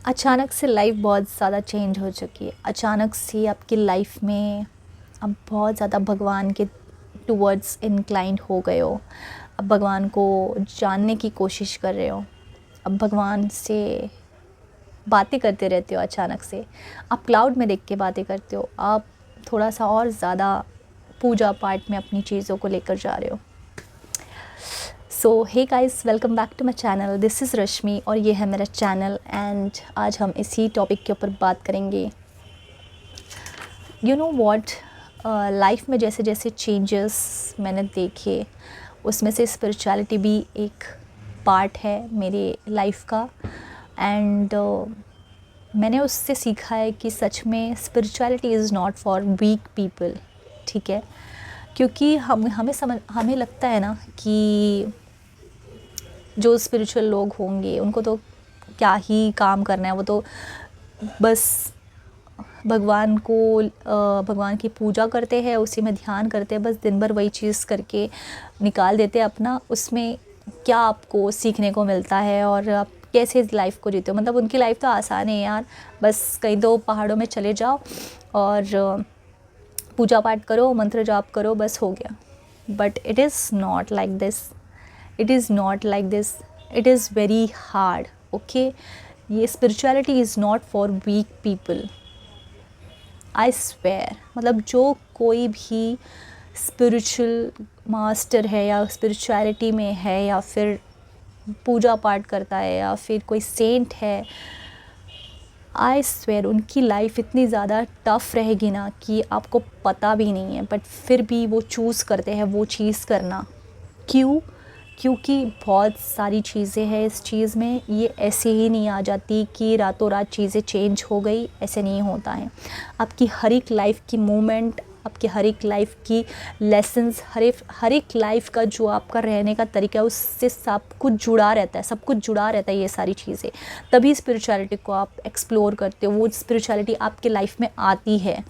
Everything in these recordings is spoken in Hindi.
अचानक से लाइफ बहुत ज़्यादा चेंज हो चुकी है। अचानक से आपकी लाइफ में अब बहुत ज़्यादा भगवान के टूवर्ड्स इंक्लाइंड हो गए हो। अब भगवान को जानने की कोशिश कर रहे हो। अब भगवान से बातें करते रहते हो। अचानक से आप क्लाउड में देख के बातें करते हो। आप थोड़ा सा और ज़्यादा पूजा पाठ में अपनी चीज़ों को लेकर जा रहे हो। So hey guys, welcome back to my channel. This is Rashmi और ये है मेरा चैनल। एंड आज हम इसी टॉपिक के ऊपर बात करेंगे। यू नो वॉट, लाइफ में जैसे जैसे चेंजेस मैंने देखे, उसमें से स्पिरिचुअलिटी भी एक पार्ट है मेरे लाइफ का। एंड मैंने उससे सीखा है कि सच में spirituality is not for weak people. ठीक है, क्योंकि हमें लगता है ना कि जो स्पिरिचुअल लोग होंगे उनको तो क्या ही काम करना है, वो तो बस भगवान की पूजा करते हैं, उसी में ध्यान करते हैं, बस दिन भर वही चीज़ करके निकाल देते हैं अपना। उसमें क्या आपको सीखने को मिलता है और आप कैसे इस लाइफ को जीते हो? मतलब उनकी लाइफ तो आसान है यार, बस कहीं दो पहाड़ों में चले जाओ और पूजा पाठ करो, मंत्र जाप करो, बस हो गया। But it is not like this. It is not like this. It is very hard. Okay, ये spirituality is not for weak people. I swear, मतलब जो कोई भी स्पिरिचुअल मास्टर है या स्पिरिचुअलिटी में है या फिर पूजा पाठ करता है या फिर कोई सेंट है, आई स्वेयर उनकी लाइफ इतनी ज़्यादा टफ़ रहेगी ना कि आपको पता भी नहीं है। बट फिर भी वो चूज़ करते हैं वो चीज़ करना। क्यों? क्योंकि बहुत सारी चीज़ें हैं इस चीज़ में। ये ऐसे ही नहीं आ जाती कि रातों रात चीज़ें चेंज हो गई, ऐसे नहीं होता है। आपकी हर एक लाइफ की मूवमेंट, आपकी हर एक लाइफ की लेसन्स, हर एक लाइफ का जो आपका रहने का तरीका है, उससे सब कुछ जुड़ा रहता है। सब कुछ जुड़ा रहता है ये सारी चीज़ें। तभी स्पिरिचुअलिटी को आप एक्सप्लोर करते हो, वो स्पिरिचुअलिटी आपके लाइफ में आती है।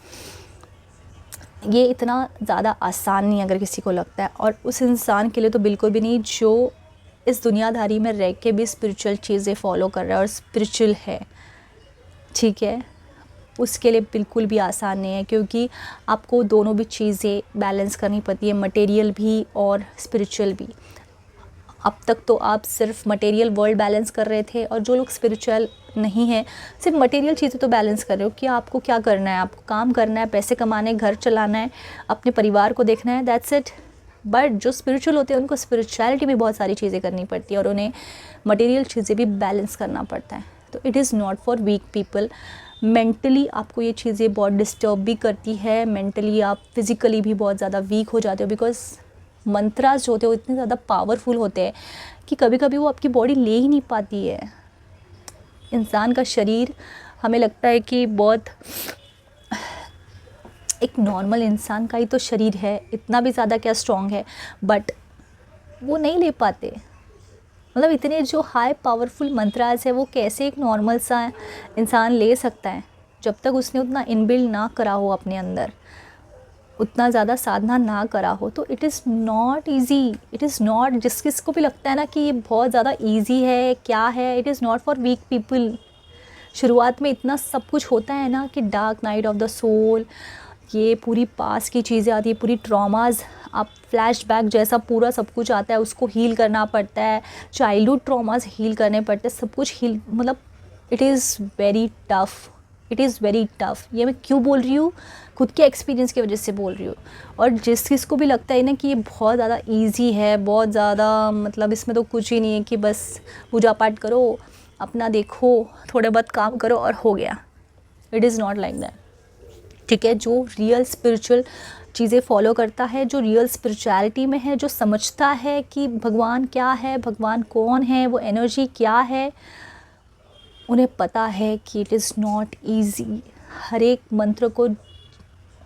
ये इतना ज़्यादा आसान नहीं अगर किसी को लगता है, और उस इंसान के लिए तो बिल्कुल भी नहीं जो इस दुनियादारी में रह के भी स्पिरिचुअल चीज़ें फॉलो कर रहा है और स्पिरिचुअल है। ठीक है, उसके लिए बिल्कुल भी आसान नहीं है, क्योंकि आपको दोनों भी चीज़ें बैलेंस करनी पड़ती है, मटेरियल भी और स्पिरिचुअल भी। अब तक तो आप सिर्फ मटेरियल वर्ल्ड बैलेंस कर रहे थे, और जो लोग स्पिरिचुअल नहीं है सिर्फ मटेरियल चीज़ें तो बैलेंस कर रहे हो कि आपको क्या करना है, आपको काम करना है, पैसे कमाने, घर चलाना है, अपने परिवार को देखना है, दैट्स इट। बट जो स्पिरिचुअल होते हैं उनको स्पिरिचुअलिटी में बहुत सारी चीज़ें करनी पड़ती है और उन्हें मटेरियल चीज़ें भी बैलेंस करना पड़ता है। तो it is not for weak people. Mentally आपको ये चीज़ें बहुत डिस्टर्ब भी करती है, मेंटली आप फिज़िकली भी बहुत ज़्यादा वीक हो जाते हो, बिकॉज मंत्रास जो होते हैं वो इतने ज़्यादा पावरफुल होते हैं कि कभी कभी वो आपकी बॉडी ले ही नहीं पाती है। इंसान का शरीर हमें लगता है कि बहुत एक नॉर्मल इंसान का ही तो शरीर है, इतना भी ज़्यादा क्या स्ट्रॉन्ग है, बट वो नहीं ले पाते। मतलब इतने जो हाई पावरफुल मंत्रास है वो कैसे एक नॉर्मल सा इंसान ले सकता है, जब तक उसने उतना इनबिल्ड ना करा हो अपने अंदर, उतना ज़्यादा साधना ना करा हो। तो it is not easy. It is not, जिसको भी लगता है ना कि ये बहुत ज़्यादा ईजी है, क्या है, it is not for weak people. शुरुआत में इतना सब कुछ होता है ना कि dark night of the soul, ये पूरी पास की चीज़ें आती है, पूरी ट्रॉमाज, आप फ्लैशबैक जैसा पूरा सब कुछ आता है, उसको हील करना पड़ता है, चाइल्डहुड ट्रॉमाज हील करने पड़ते हैं, सब कुछ हील, मतलब it is very tough. It is very tough. ये मैं क्यों बोल रही हूँ? खुद के एक्सपीरियंस की वजह से बोल रही हूँ। और जिस चीज़ को भी लगता है ना कि ये बहुत ज़्यादा ईजी है, बहुत ज़्यादा मतलब इसमें तो कुछ ही नहीं है कि बस पूजा पाठ करो, अपना देखो, थोड़े बहुत काम करो और हो गया। It is not like that. ठीक है, जो रियल स्पिरिचुअल चीज़ें फॉलो करता है, जो रियल स्पिरिचुअलिटी में है, जो समझता है कि भगवान क्या है, भगवान कौन है, वो एनर्जी क्या है, उन्हें पता है कि इट इज़ नॉट ईजी। हर एक मंत्र को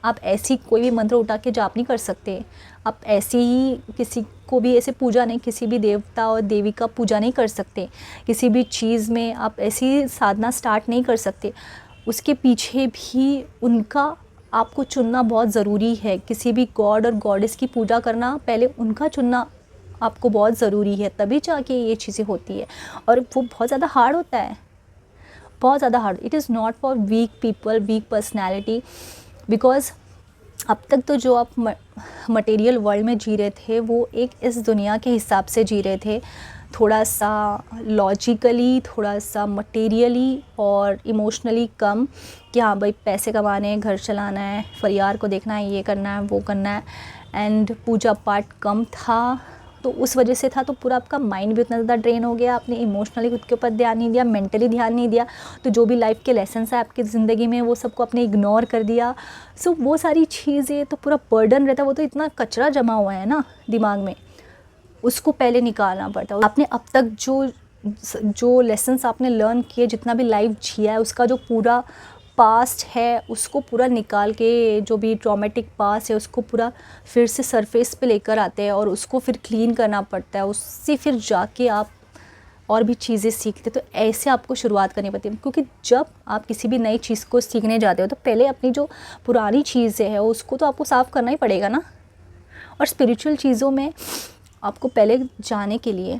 आप ऐसी कोई भी मंत्र उठा के जाप नहीं कर सकते। आप ऐसे ही किसी को भी ऐसे पूजा नहीं, किसी भी देवता और देवी का पूजा नहीं कर सकते। किसी भी चीज़ में आप ऐसी साधना स्टार्ट नहीं कर सकते। उसके पीछे भी उनका आपको चुनना बहुत ज़रूरी है। किसी भी गॉड और गॉडेस की पूजा करना, पहले उनका चुनना आपको बहुत ज़रूरी है, तभी जाके ये चीज़ें होती है। और वो बहुत ज़्यादा हार्ड होता है। बहुत ज़्यादा hard. It is not for weak people, weak personality, because अब तक तो जो आप मटेरियल वर्ल्ड में जी रहे थे वो एक इस दुनिया के हिसाब से जी रहे थे, थोड़ा सा लॉजिकली, थोड़ा सा मटेरियली और इमोशनली कम, कि हाँ भाई पैसे कमाने हैं, घर चलाना है, परिवार को देखना है, ये करना है, वो करना है, एंड पूजा पाठ कम था। तो उस वजह से था, तो पूरा आपका माइंड भी उतना ज़्यादा ड्रेन हो गया, आपने इमोशनली खुद के ऊपर ध्यान नहीं दिया, मेंटली ध्यान नहीं दिया, तो जो भी लाइफ के लेसन्स है आपकी ज़िंदगी में वो सबको आपने इग्नोर कर दिया। सो वो सारी चीज़ें तो पूरा बर्डन रहता है, वो तो इतना कचरा जमा हुआ है ना दिमाग में, उसको पहले निकालना पड़ता है। आपने अब तक जो लेसन्स आपने लर्न किए, जितना भी लाइफ जिया है, उसका जो पूरा पास्ट है उसको पूरा निकाल के, जो भी ट्रॉमेटिक पास्ट है उसको पूरा फिर से सरफेस पे लेकर आते हैं और उसको फिर क्लीन करना पड़ता है, उससे फिर जाके आप और भी चीज़ें सीखते। तो ऐसे आपको शुरुआत करनी पड़ती है, क्योंकि जब आप किसी भी नई चीज़ को सीखने जाते हो तो पहले अपनी जो पुरानी चीज़ें हैं उसको तो आपको साफ़ करना ही पड़ेगा ना। और स्पिरिचुअल चीज़ों में आपको पहले जाने के लिए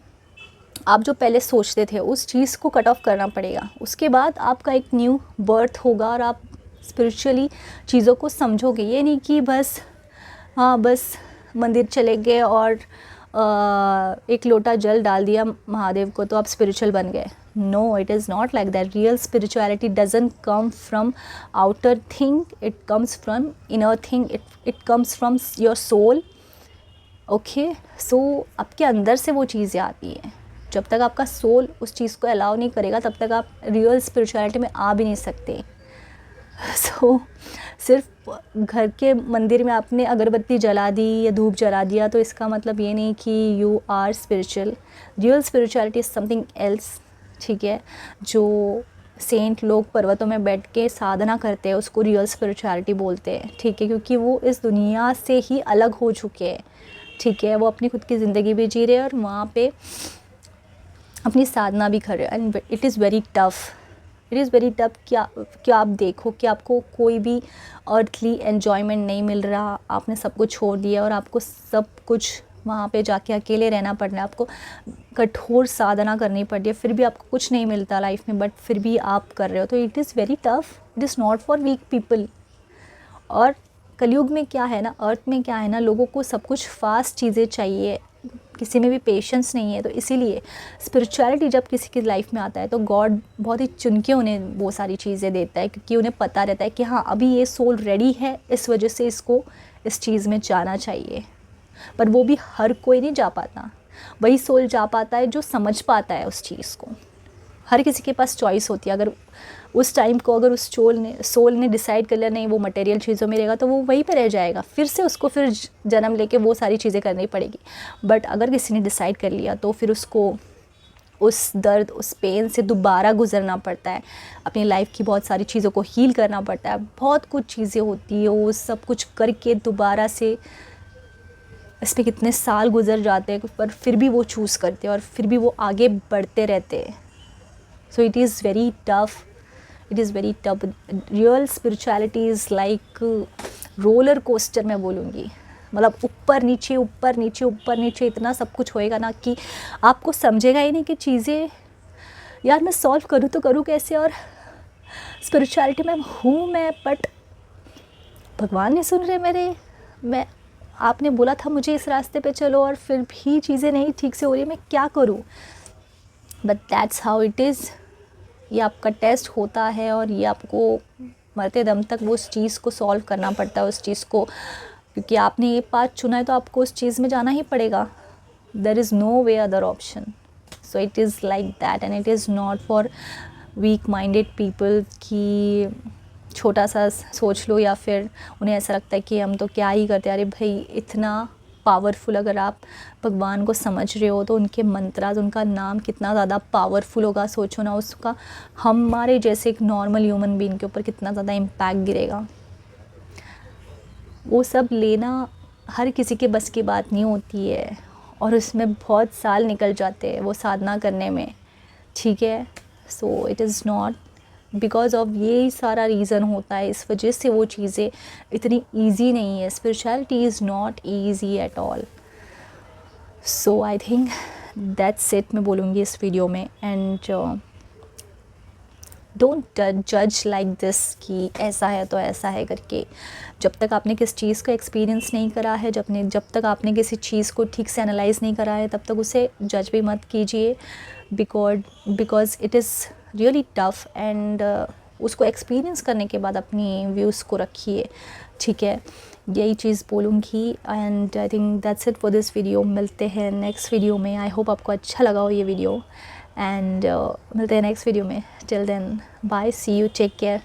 आप जो पहले सोचते थे उस चीज़ को कट ऑफ करना पड़ेगा, उसके बाद आपका एक न्यू बर्थ होगा और आप स्पिरिचुअली चीज़ों को समझोगे। ये नहीं कि बस हाँ बस मंदिर चले गए और एक लोटा जल डाल दिया महादेव को तो आप स्पिरिचुअल बन गए। No, it is not like that. Real spirituality doesn't come from outer thing, it comes from inner thing, it comes from your soul. Okay, so आपके अंदर से वो चीज़ें आती हैं। जब तक आपका सोल उस चीज़ को अलाउ नहीं करेगा तब तक आप रियल स्पिरिचुअलिटी में आ भी नहीं सकते। सो सिर्फ घर के मंदिर में आपने अगरबत्ती जला दी या धूप जला दिया तो इसका मतलब ये नहीं कि you are spiritual. Real spirituality is something else, ठीक है। जो सेंट लोग पर्वतों में बैठ के साधना करते हैं उसको रियल स्पिरिचुअलिटी बोलते हैं, ठीक है, क्योंकि वो इस दुनिया से ही अलग हो चुके हैं, ठीक है। वो अपनी खुद की ज़िंदगी भी जी रहे हैं और वहाँ पे अपनी साधना भी कर रहे हैं। And it is very tough, it is very tough. क्या आप देखो कि आपको कोई भी अर्थली एन्जॉयमेंट नहीं मिल रहा, आपने सब कुछ छोड़ दिया और आपको सब कुछ वहाँ पे जाके अकेले रहना पड़ रहा है, आपको कठोर साधना करनी पड़ रही है, फिर भी आपको कुछ नहीं मिलता लाइफ में, बट फिर भी आप कर रहे हो, तो it is very tough. It is not for weak people. और कलयुग में क्या है ना, अर्थ में क्या है ना, लोगों को सब कुछ फास्ट चीज़ें चाहिए, किसी में भी पेशेंस नहीं है। तो इसीलिए स्पिरिचुअलिटी जब किसी की लाइफ में आता है तो गॉड बहुत ही चुन के उन्हें वो सारी चीज़ें देता है, क्योंकि उन्हें पता रहता है कि हाँ अभी ये सोल रेडी है, इस वजह से इसको इस चीज़ में जाना चाहिए। पर वो भी हर कोई नहीं जा पाता, वही सोल जा पाता है जो समझ पाता है उस चीज़ को। हर किसी के पास चॉइस होती है। अगर उस टाइम को अगर उस सोल ने डिसाइड कर लिया नहीं वो मटेरियल चीज़ों में रहेगा तो वो वहीं पे रह जाएगा, फिर से उसको फिर जन्म लेके वो सारी चीज़ें करनी पड़ेगी। बट अगर किसी ने डिसाइड कर लिया तो फिर उसको उस दर्द, उस पेन से दोबारा गुजरना पड़ता है, अपनी लाइफ की बहुत सारी चीज़ों को हील करना पड़ता है, बहुत कुछ चीज़ें होती है, वो सब कुछ करके दोबारा से इस पर कितने साल गुजर जाते हैं, पर फिर भी वो चूज़ करते हैं और फिर भी वो आगे बढ़ते रहते हैं। So it is very tough. It is very tough. Real spirituality is like roller coaster मैं बोलूँगी। मतलब ऊपर नीचे ऊपर नीचे ऊपर नीचे इतना सब कुछ होएगा ना कि आपको समझेगा ही नहीं कि चीज़ें यार मैं सॉल्व करूँ तो करूँ कैसे, और स्पिरिचुअलिटी में हूँ मैं, बट भगवान नहीं सुन रहे मेरे। आपने बोला था मुझे इस रास्ते पे चलो और फिर भी चीज़ें नहीं ठीक से हो रही, मैं क्या करूँ। But that's how it is. ये आपका टेस्ट होता है और ये आपको मरते दम तक वो उस चीज़ को सॉल्व करना पड़ता है, उस चीज़ को, क्योंकि आपने ये पाथ चुना है तो आपको उस चीज़ में जाना ही पड़ेगा। There is no way other option. So it is like that and it is not for weak minded people कि छोटा सा सोच लो या फिर उन्हें ऐसा लगता है कि हम तो क्या ही करते हैं। अरे भाई इतना पावरफुल, अगर आप भगवान को समझ रहे हो तो उनके मंत्राज, उनका नाम कितना ज़्यादा पावरफुल होगा, सोचो ना उसका हमारे जैसे एक नॉर्मल ह्यूमन बीइंग के ऊपर कितना ज़्यादा इम्पैक्ट गिरेगा। वो सब लेना हर किसी के बस की बात नहीं होती है और उसमें बहुत साल निकल जाते हैं वो साधना करने में, ठीक है। सो it is not because of यही सारा रीज़न होता है, इस वजह से वो चीज़ें इतनी ईजी नहीं है। Spirituality is not easy at all. So I think that's it मैं बोलूँगी इस वीडियो में। एंड डोंट जज लाइक दिस कि ऐसा है तो ऐसा है करके। जब तक आपने किस चीज़ को एक्सपीरियंस नहीं करा है, जब तक आपने किसी चीज़ को ठीक से एनालाइज़ नहीं करा है, तब तक उसे जज भी मत कीजिए, because it is really tough and उसको एक्सपीरियंस करने के बाद अपनी व्यूज़ को रखिए, ठीक है। यही चीज़ बोलूँगी and I think that's it for this video. मिलते हैं नेक्स्ट वीडियो में। आई होप आपको अच्छा लगा हो ये वीडियो एंड मिलते हैं नेक्स्ट वीडियो में। Till then bye, see you, take care.